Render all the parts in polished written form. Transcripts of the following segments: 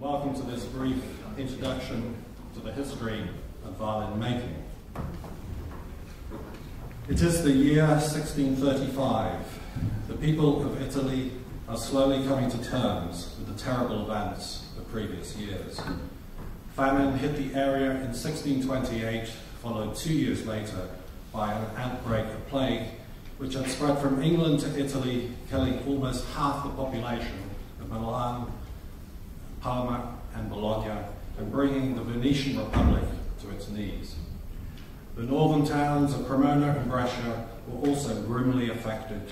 Welcome to this brief introduction to the history of violin making. It is the year 1635. The people of Italy are slowly coming to terms with the terrible events of previous years. Famine hit the area in 1628, followed 2 years later by an outbreak of plague, which had spread from England to Italy, killing almost half the population of Milan, Parma and Bologna, and bringing the Venetian Republic to its knees. The northern towns of Cremona and Brescia were also grimly affected,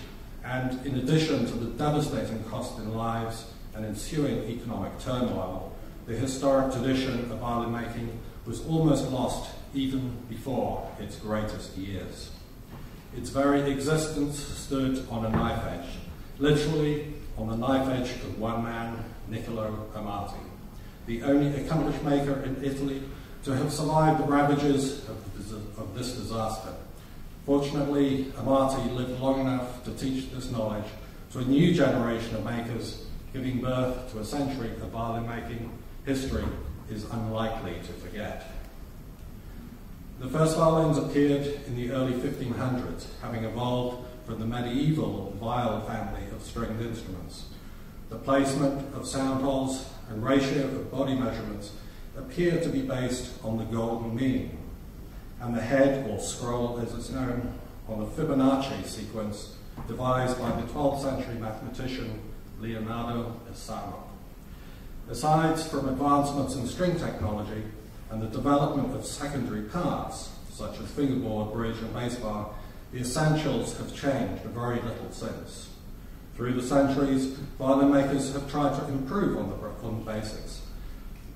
and in addition to the devastating cost in lives and ensuing economic turmoil, the historic tradition of violin making was almost lost even before its greatest years. Its very existence stood on a knife edge, literally on the knife edge of one man, Niccolo Amati, the only accomplished maker in Italy to have survived the ravages of this disaster. Fortunately, Amati lived long enough to teach this knowledge to a new generation of makers, giving birth to a century of violin making history is unlikely to forget. The first violins appeared in the early 1500s, having evolved from the medieval viol family of stringed instruments. The placement of sound holes and ratio of body measurements appear to be based on the golden mean, and the head, or scroll as it's known, on the Fibonacci sequence devised by the 12th century mathematician Leonardo Esamo. Aside from advancements in string technology and the development of secondary parts, such as fingerboard, bridge and bass bar, the essentials have changed very little since. Through the centuries, violin makers have tried to improve on the basics,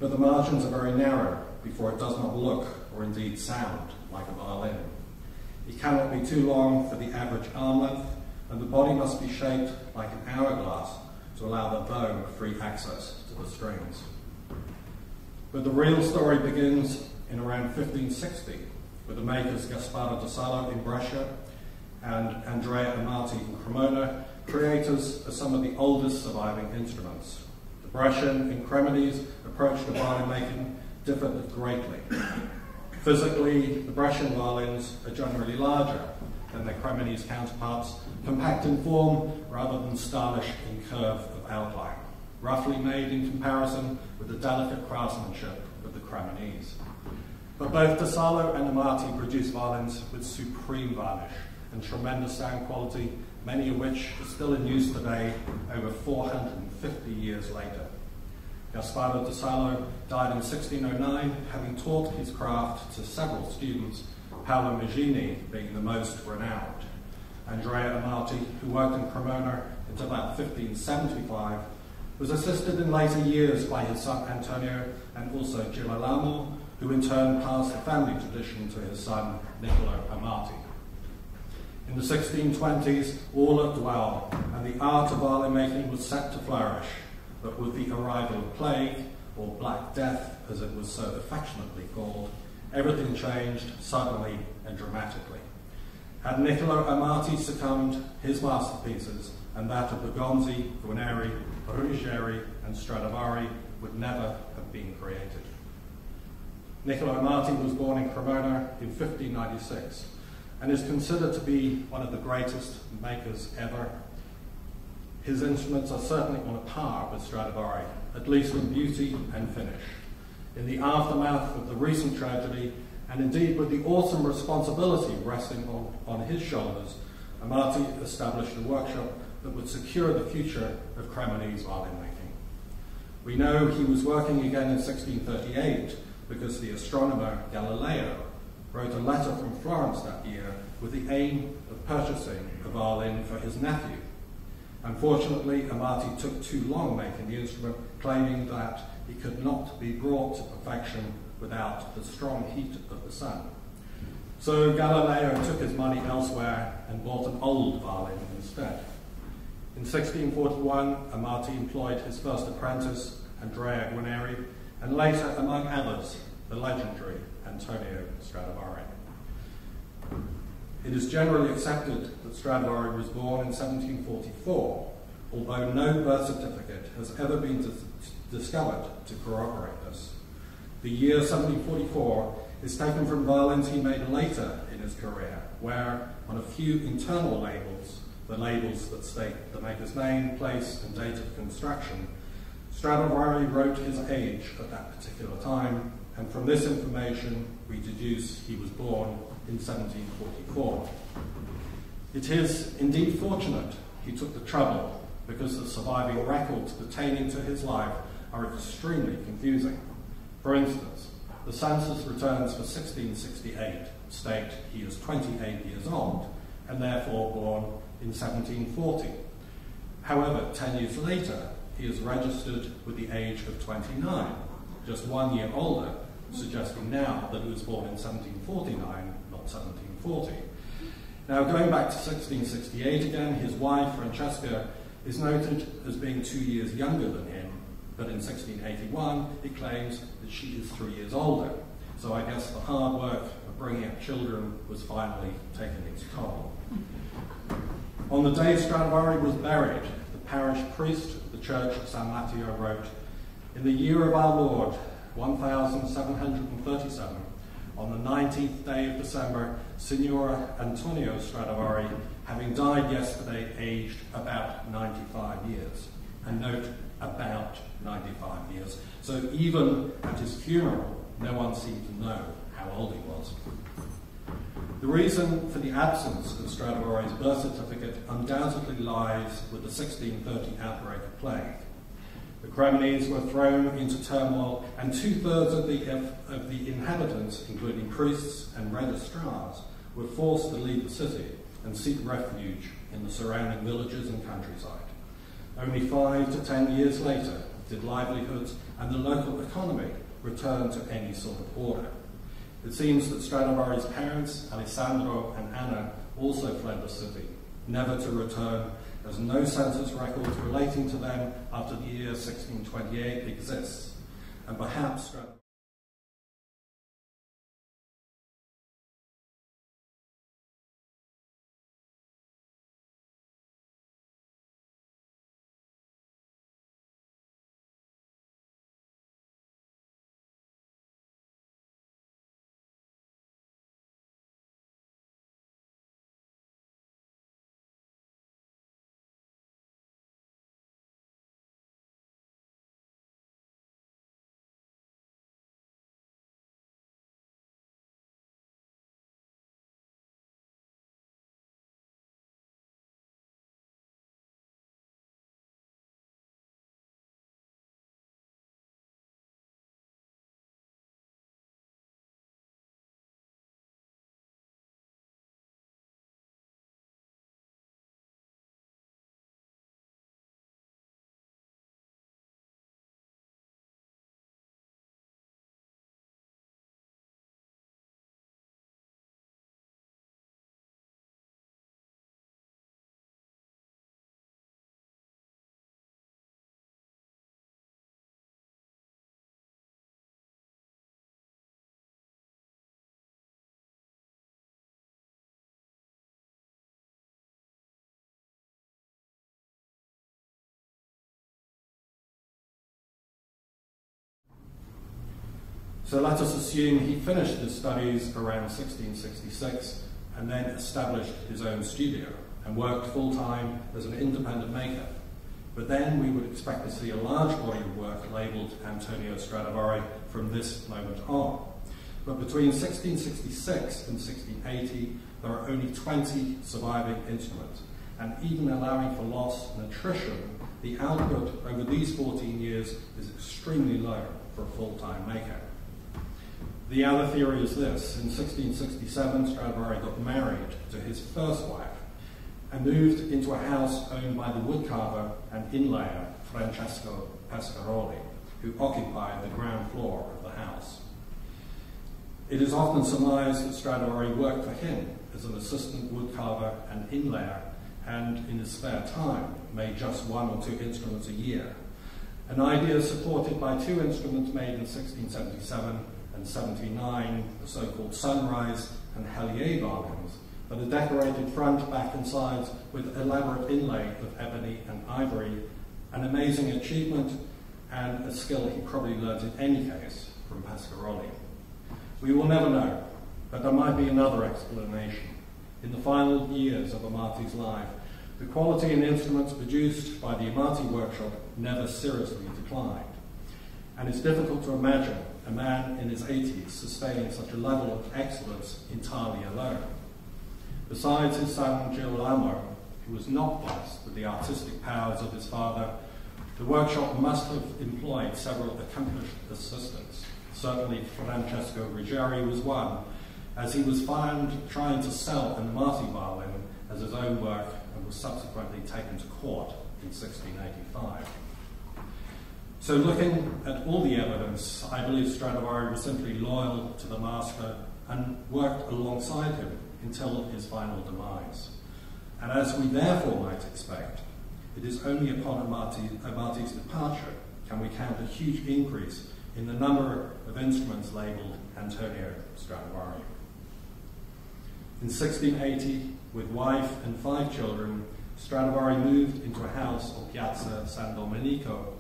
but the margins are very narrow before it does not look or indeed sound like a violin. It cannot be too long for the average arm length, and the body must be shaped like an hourglass to allow the bow free access to the strings. But the real story begins in around 1560 with the makers Gasparo da Salo in Brescia and Andrea Amati in Cremona, creators of some of the oldest surviving instruments. The Brescian and Cremonese approach to violin making differed greatly. Physically, the Brescian violins are generally larger than their Cremonese counterparts, compact in form rather than stylish in curve of outline, roughly made in comparison with the delicate craftsmanship of the Cremonese. But both da Salo and Amati produce violins with supreme varnish and tremendous sound quality, many of which are still in use today, over 450 years later. Gasparo da Salo died in 1609, having taught his craft to several students, Paolo Maggini being the most renowned. Andrea Amati, who worked in Cremona until about 1575, was assisted in later years by his son Antonio and also Girolamo, who in turn passed the family tradition to his son Niccolo Amati. In the 1620s, all looked well, and the art of violin making was set to flourish, but with the arrival of plague, or Black Death as it was so affectionately called, everything changed suddenly and dramatically. Had Niccolo Amati succumbed, his masterpieces, and that of Bergonzi, Guarneri, Ruggieri and Stradivari, would never have been created. Niccolo Amati was born in Cremona in 1596 and is considered to be one of the greatest makers ever. His instruments are certainly on a par with Stradivari, at least in beauty and finish. In the aftermath of the recent tragedy, and indeed with the awesome responsibility resting on his shoulders, Amati established a workshop that would secure the future of Cremonese violin making. We know he was working again in 1638 because the astronomer Galileo wrote a letter from Florence that year with the aim of purchasing a violin for his nephew. Unfortunately, Amati took too long making the instrument, claiming that it could not be brought to perfection without the strong heat of the sun. So Galileo took his money elsewhere and bought an old violin instead. In 1641, Amati employed his first apprentice, Andrea Guarneri, and later, among others, the legendary Antonio Stradivari. It is generally accepted that Stradivari was born in 1744, although no birth certificate has ever been discovered to corroborate this. The year 1744 is taken from violins he made later in his career, where on a few internal labels, the labels that state the maker's name, place, and date of construction, Stradivari wrote his age at that particular time, and from this information we deduce he was born in 1744. It is indeed fortunate he took the trouble, because the surviving records pertaining to his life are extremely confusing. For instance, the census returns for 1668 state he is 28 years old and therefore born in 1740. However, 10 years later, he is registered with the age of 29, just 1 year older, suggesting now that he was born in 1749, not 1740. Now, going back to 1668 again, his wife, Francesca, is noted as being 2 years younger than him, but in 1681, he claims that she is 3 years older. So I guess the hard work of bringing up children was finally taking its toll. On the day Stradivari was buried, the parish priest of the church of San Matteo wrote, "In the year of our Lord, 1737, on the 19th day of December, Signor Antonio Stradivari, having died yesterday, aged about 95 years. And note, about 95 years. So even at his funeral, no one seemed to know how old he was. The reason for the absence of Stradivari's birth certificate undoubtedly lies with the 1630 outbreak of plague. The Cremonese were thrown into turmoil, and 2/3 of the inhabitants, including priests and registrars, were forced to leave the city and seek refuge in the surrounding villages and countryside. Only 5 to 10 years later did livelihoods and the local economy return to any sort of order. It seems that Stradivari's parents, Alessandro and Anna, also fled the city, never to return, as no census records relating to them after the year 1628 exists, and perhaps So let us assume he finished his studies around 1666 and then established his own studio and worked full-time as an independent maker. But then we would expect to see a large body of work labelled Antonio Stradivari from this moment on. But between 1666 and 1680, there are only 20 surviving instruments, and even allowing for loss and attrition, the output over these 14 years is extremely low for a full-time maker. The other theory is this: in 1667, Stradivari got married to his first wife and moved into a house owned by the woodcarver and inlayer Francesco Pescaroli, who occupied the ground floor of the house. It is often surmised that Stradivari worked for him as an assistant woodcarver and inlayer, and in his spare time made just 1 or 2 instruments a year, an idea supported by 2 instruments made in 1677 and 79, the so-called Sunrise and Hellier violins, but a decorated front, back and sides with elaborate inlay of ebony and ivory, an amazing achievement and a skill he probably learned in any case from Pasquaroli. We will never know, but there might be another explanation. In the final years of Amati's life, the quality and instruments produced by the Amati workshop never seriously declined, and it's difficult to imagine a man in his 80s sustaining such a level of excellence entirely alone. Besides his son Girolamo, who was not blessed with the artistic powers of his father, the workshop must have employed several accomplished assistants. Certainly Francesco Ruggieri was one, as he was found trying to sell an Amati violin as his own work and was subsequently taken to court in 1685. So looking at all the evidence, I believe Stradivari was simply loyal to the master and worked alongside him until his final demise. And as we therefore might expect, it is only upon Amati's departure can we count a huge increase in the number of instruments labelled Antonio Stradivari. In 1680, with wife and 5 children, Stradivari moved into a house on Piazza San Domenico,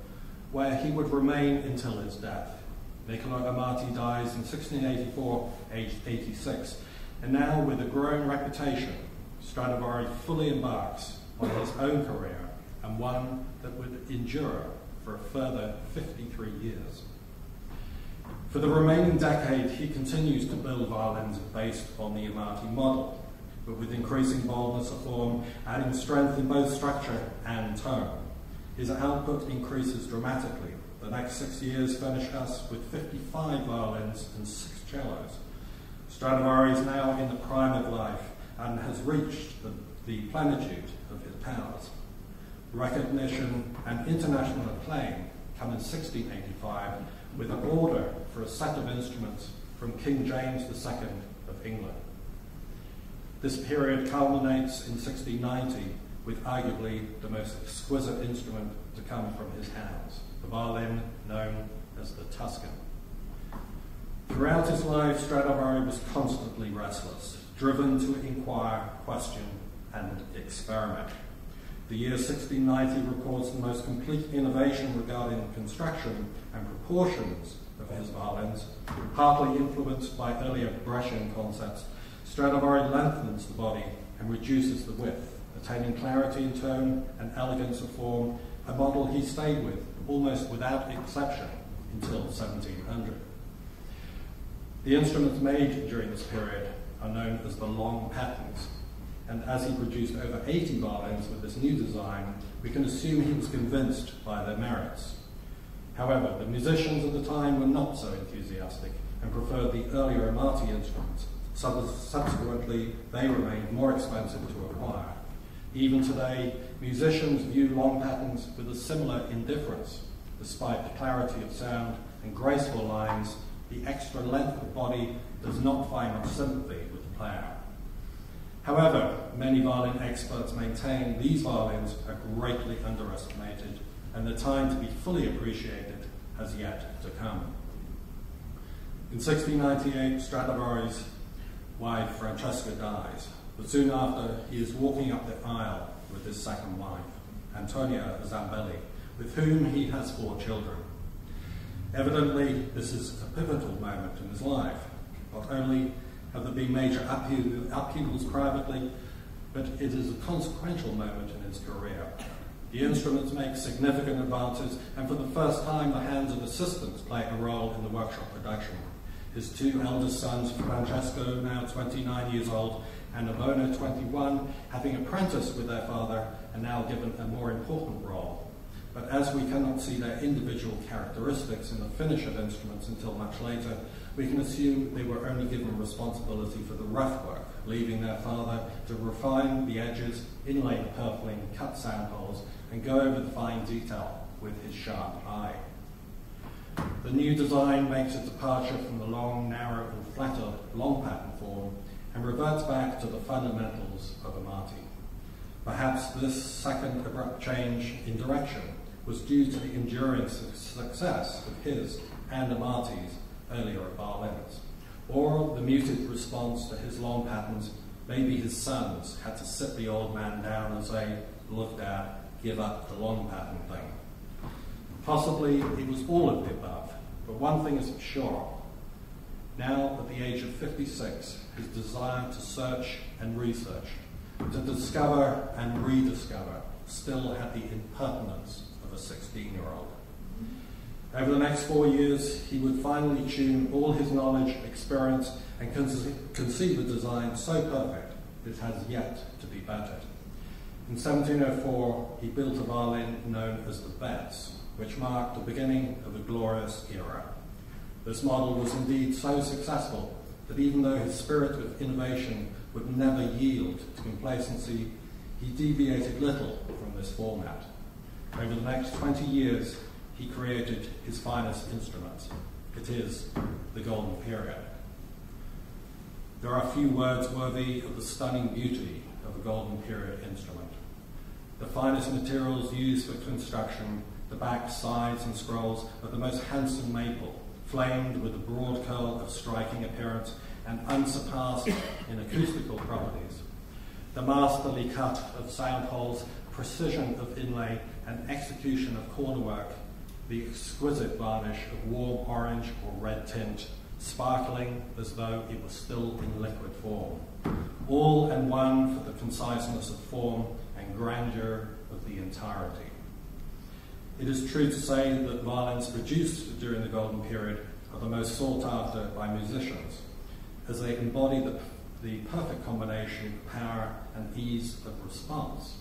where he would remain until his death. Niccolo Amati dies in 1684, aged 86, and now with a growing reputation, Stradivari fully embarks on his own career, and one that would endure for a further 53 years. For the remaining decade, he continues to build violins based on the Amati model, but with increasing boldness of form, adding strength in both structure and tone. His output increases dramatically. The next 6 years furnish us with 55 violins and 6 cellos. Stradivari is now in the prime of life and has reached the plenitude of his powers. Recognition and international acclaim come in 1685 with an order for a set of instruments from King James II of England. This period culminates in 1690 with arguably the most exquisite instrument to come from his hands, the violin known as the Tuscan. Throughout his life, Stradivari was constantly restless, driven to inquire, question, and experiment. The year 1690 records the most complete innovation regarding the construction and proportions of his violins. Partly influenced by earlier Brescian concepts, Stradivari lengthens the body and reduces the width, attaining clarity in tone and elegance of form, a model he stayed with almost without exception until 1700. The instruments made during this period are known as the long patterns, and as he produced over 80 violins with this new design, we can assume he was convinced by their merits. However, the musicians at the time were not so enthusiastic and preferred the earlier Amati instruments. Subsequently, they remained more expensive to acquire. Even today, musicians view long patterns with a similar indifference. Despite the clarity of sound and graceful lines, the extra length of body does not find much sympathy with the player. However, many violin experts maintain these violins are greatly underestimated, and the time to be fully appreciated has yet to come. In 1698, Stradivari's wife Francesca dies, but soon after he is walking up the aisle with his second wife, Antonia Zambelli, with whom he has 4 children. Evidently, this is a pivotal moment in his life. Not only have there been major upheavals privately, but it is a consequential moment in his career. The instruments make significant advances, and for the first time, the hands of assistants play a role in the workshop production. His 2 eldest sons, Francesco, now 29 years old, and Avona, 21, having apprenticed with their father, are now given a more important role. But as we cannot see their individual characteristics in the finish of instruments until much later, we can assume they were only given responsibility for the rough work, leaving their father to refine the edges, inlay the purfling, cut sound holes, and go over the fine detail with his sharp eye. The new design makes a departure from the long, narrow, and flatter long pattern form and reverts back to the fundamentals of Amati. Perhaps this second abrupt change in direction was due to the enduring success of his and Amati's earlier violins, or the muted response to his long patterns maybe his sons had to sit the old man down and say, "Look, Dad, give up the long pattern thing." Possibly it was all of the above, but one thing is for sure. Now, at the age of 56, his desire to search and research, to discover and rediscover, still had the impertinence of a 16-year-old. Over the next 4 years, he would finally tune all his knowledge, experience, and conceive a design so perfect it has yet to be bettered. In 1704, he built a violin known as the Betz, which marked the beginning of a glorious era. This model was indeed so successful that even though his spirit of innovation would never yield to complacency, he deviated little from this format. Over the next 20 years, he created his finest instrument. It is the Golden Period. There are few words worthy of the stunning beauty of a Golden Period instrument. The finest materials used for construction, the backs, sides, and scrolls of the most handsome maple, flamed with a broad curl of striking appearance and unsurpassed in acoustical properties. The masterly cut of sound holes, precision of inlay, and execution of corner work, the exquisite varnish of warm orange or red tint, sparkling as though it was still in liquid form. All and one for the conciseness of form and grandeur of the entirety. It is true to say that violins produced during the Golden Period are the most sought after by musicians, as they embody the perfect combination of power and ease of response.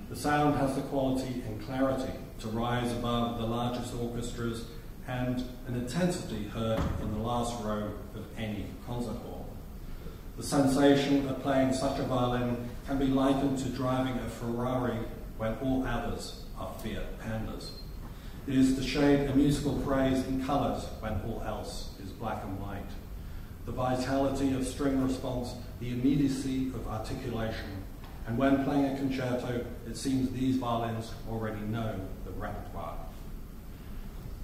The sound has the quality and clarity to rise above the largest orchestras and an intensity heard in the last row of any concert hall. The sensation of playing such a violin can be likened to driving a Ferrari when all others are Fiat Pandas. It is to shade a musical praise in colours when all else is black and white. The vitality of string response, the immediacy of articulation, and when playing a concerto, it seems these violins already know the repertoire.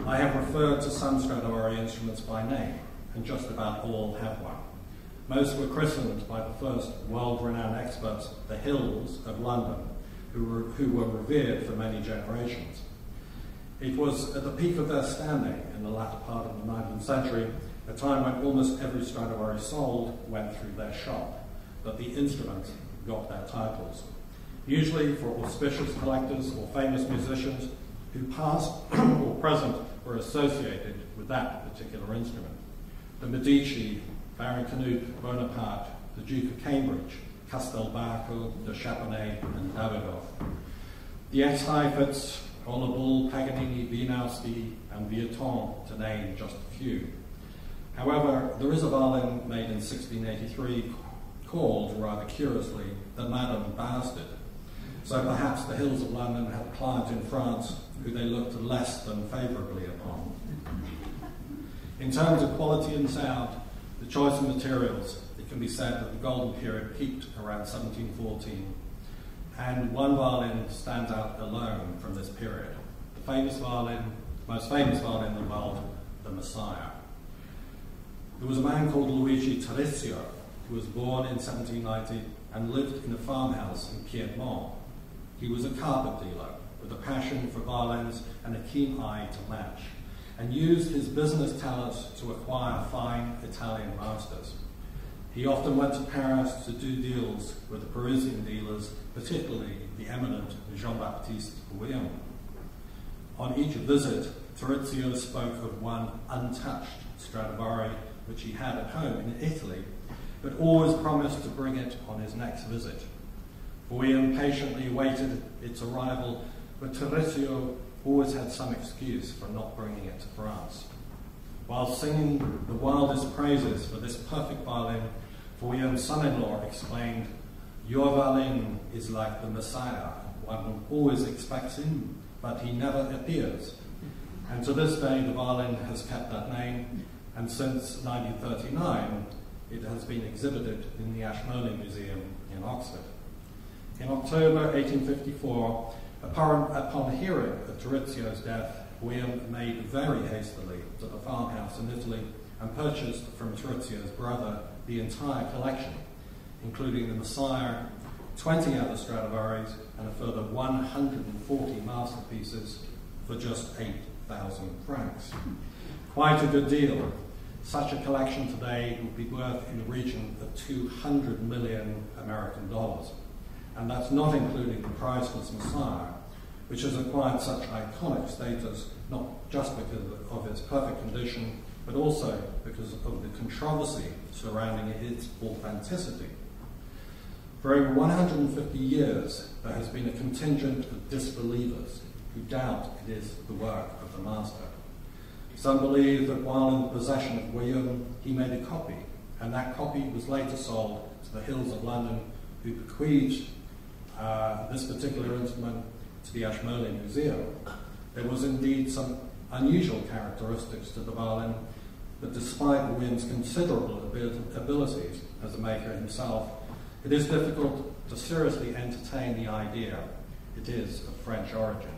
I have referred to some Stradivari instruments by name, and just about all have one. Most were christened by the first world-renowned experts, the Hills of London, who were revered for many generations. It was at the peak of their standing in the latter part of the 19th century, a time when almost every Stradivari sold went through their shop, that the instruments got their titles, usually for auspicious collectors or famous musicians who past or present were associated with that particular instrument. The Medici, Baron Canute, Bonaparte, the Duke of Cambridge, Castelbarco, de Chaponnet, and Davidoff. The ex-Heifetz, Olabull, Paganini, Wieniawski, and Vieuxtemps, to name just a few. However, there is a violin made in 1683 called, rather curiously, the Madame Bastard. So perhaps the Hills of London had a client in France who they looked less than favourably upon. In terms of quality and sound, the choice of materials, it can be said that the Golden Period peaked around 1714, and one violin stands out alone from this period. The most famous violin in the world, the Messiah. There was a man called Luigi Terrizio, who was born in 1790 and lived in a farmhouse in Piedmont. He was a carpet dealer with a passion for violins and a keen eye to match, and used his business talents to acquire fine Italian masters. He often went to Paris to do deals with the Parisian dealers, particularly the eminent Jean-Baptiste Guillaume. On each visit, Terrizio spoke of one untouched Stradivari, which he had at home in Italy, but always promised to bring it on his next visit. Guillaume patiently awaited its arrival, but Terrizio always had some excuse for not bringing it to France. While singing the wildest praises for this perfect violin, Guillaume's son-in-law explained, "Your violin is like the Messiah. One always expects him, but he never appears." And to this day, the violin has kept that name, and since 1939, it has been exhibited in the Ashmolean Museum in Oxford. In October 1854, upon hearing of Terrizio's death, Guillaume made very hastily to the farmhouse in Italy and purchased from Terrizio's brother the entire collection, including the Messiah, 20 other Stradivaris, and a further 140 masterpieces for just 8,000 francs. Quite a good deal. Such a collection today would be worth in the region of 200 million American dollars. And that's not including the priceless Messiah, which has acquired such iconic status not just because of its perfect condition, but also because of the controversy surrounding its authenticity. For over 150 years, there has been a contingent of disbelievers who doubt it is the work of the master. Some believe that while in the possession of William, he made a copy, and that copy was later sold to the Hills of London, who bequeathed this particular instrument to the Ashmolean Museum. There was indeed some unusual characteristics to the violin, but despite William's considerable abilities as a maker himself, it is difficult to seriously entertain the idea it is of French origin.